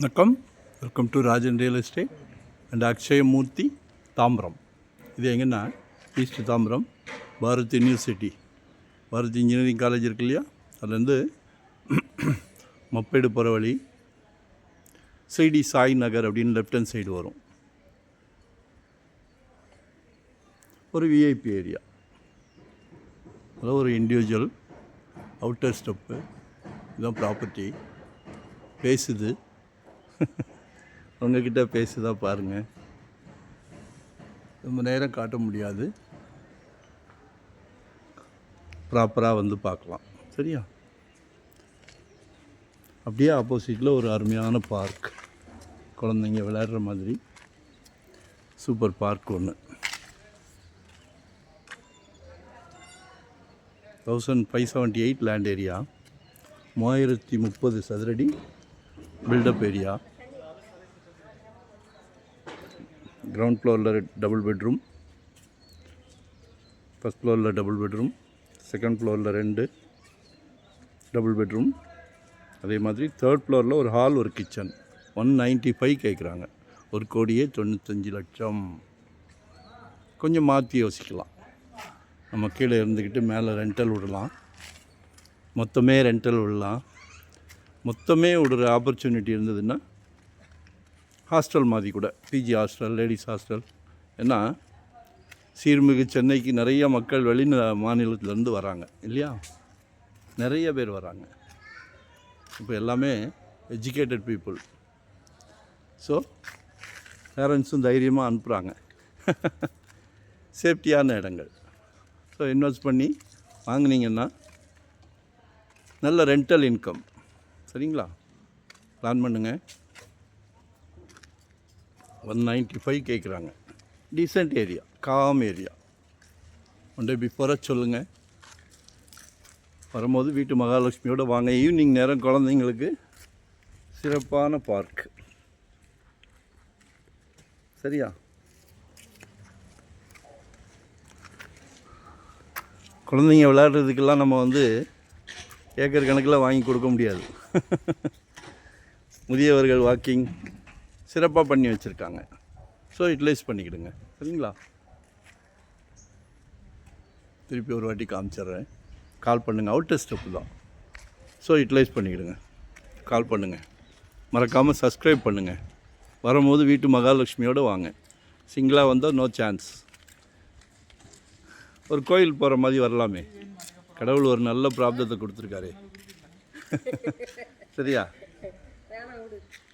வணக்கம், welcome to Rajan real estate and Akshayamurthy Tambaram. இது எங்கன்னா east Tambaram Bharath university, Bharath engineering college இருக்கு இல்லையா, அதுலேருந்து மப்பேடு போகிற வழி சிடி சாய் நகர் அப்படின்னு லெஃப்ட் ஹேண்ட் சைடு வரும். ஒரு விஐபி ஏரியா, அதாவது ஒரு இண்டிவிஜுவல் அவுட்டர் ஸ்டெப்பு. இதுதான் ப்ராப்பர்ட்டி. பேசுது, உங்ககிட்ட பேசுதா பாருங்கள். ரொம்ப நேரம் காட்ட முடியாது, ப்ராப்பராக வந்து பார்க்கலாம். சரியா? அப்படியே ஆப்போசிட்டில் ஒரு அருமையான பார்க், குழந்தைங்க விளையாடுற மாதிரி சூப்பர் பார்க் ஒன்று. 1578 லேண்ட் ஏரியா, 3030 சதுரடி பில்டப் ஏரியா. கிரவுண்ட் ஃப்ளோரில் டபுள் பெட்ரூம், ஃபஸ்ட் ஃப்ளோரில் டபுள் பெட்ரூம், செகண்ட் ஃப்ளோரில் 2 டபுள் பெட்ரூம். அதே மாதிரி தேர்ட் ஃப்ளோரில் ஒரு ஹால், ஒரு கிச்சன். 195 கேட்குறாங்க. 1,95,00,000. கொஞ்சம் மாற்றி யோசிக்கலாம். நம்ம கீழே இருந்துக்கிட்டு மேலே ரெண்டல் விடலாம், மொத்தமே ரெண்டல் விடலாம். மொத்தமே விடுற ஆப்பர்ச்சுனிட்டி இருந்ததுன்னா ஹாஸ்டல் மாதிரி கூட, பிஜி ஹாஸ்டல், லேடிஸ் ஹாஸ்டல். ஏன்னா சீர்மிகு சென்னைக்கு நிறைய மக்கள் வெளி மாநிலத்திலேருந்து வராங்க இல்லையா, நிறைய பேர் வராங்க. இப்போ எல்லாமே எஜுகேட்டட் பீப்புள். ஸோ பேரண்ட்ஸும் தைரியமாக அனுப்புகிறாங்க. சேஃப்டியான இடங்கள். ஸோ இன்வெஸ்ட் பண்ணி வாங்கினீங்கன்னா நல்ல ரெண்டல் இன்கம். சரிங்களா? பிளான் பண்ணுங்கள். 195 கேட்குறாங்க. Decent area, calm area. One day பிஃபோராக சொல்லுங்கள். வரும்போது வீட்டு மகாலட்சுமியோடு வாங்க. ஈவினிங் நேரம் குழந்தைங்களுக்கு சிறப்பான பார்க். சரியா? குழந்தைங்க விளையாடுறதுக்கெல்லாம் நம்ம ஏக்கர் கணக்கில் வாங்கி கொடுக்க முடியாது. முதியவர்கள் வாக்கிங் சிறப்பாக பண்ணி வச்சுருக்காங்க. ஸோ யூட்டிலைஸ் பண்ணிக்கிடுங்க. சரிங்களா? திருப்பி ஒரு வாட்டி காமிச்சிட்றேன். கால் பண்ணுங்கள். அவுட்டர் ஸ்டெப்பு தான். ஸோ யூட்டிலைஸ் பண்ணிக்கிடுங்க. கால் பண்ணுங்கள். மறக்காமல் சப்ஸ்கிரைப் பண்ணுங்கள். வரும்போது வீட்டு மகாலட்சுமியோடு வாங்க. சிங்கிளாக வந்தால் நோ சான்ஸ். ஒரு கோயில் போகிற மாதிரி வரலாமே. கடவுள் ஒரு நல்ல பிராப்தத்தை கொடுத்துருக்காரு. சரியா?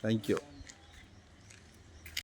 தேங்க்யூ.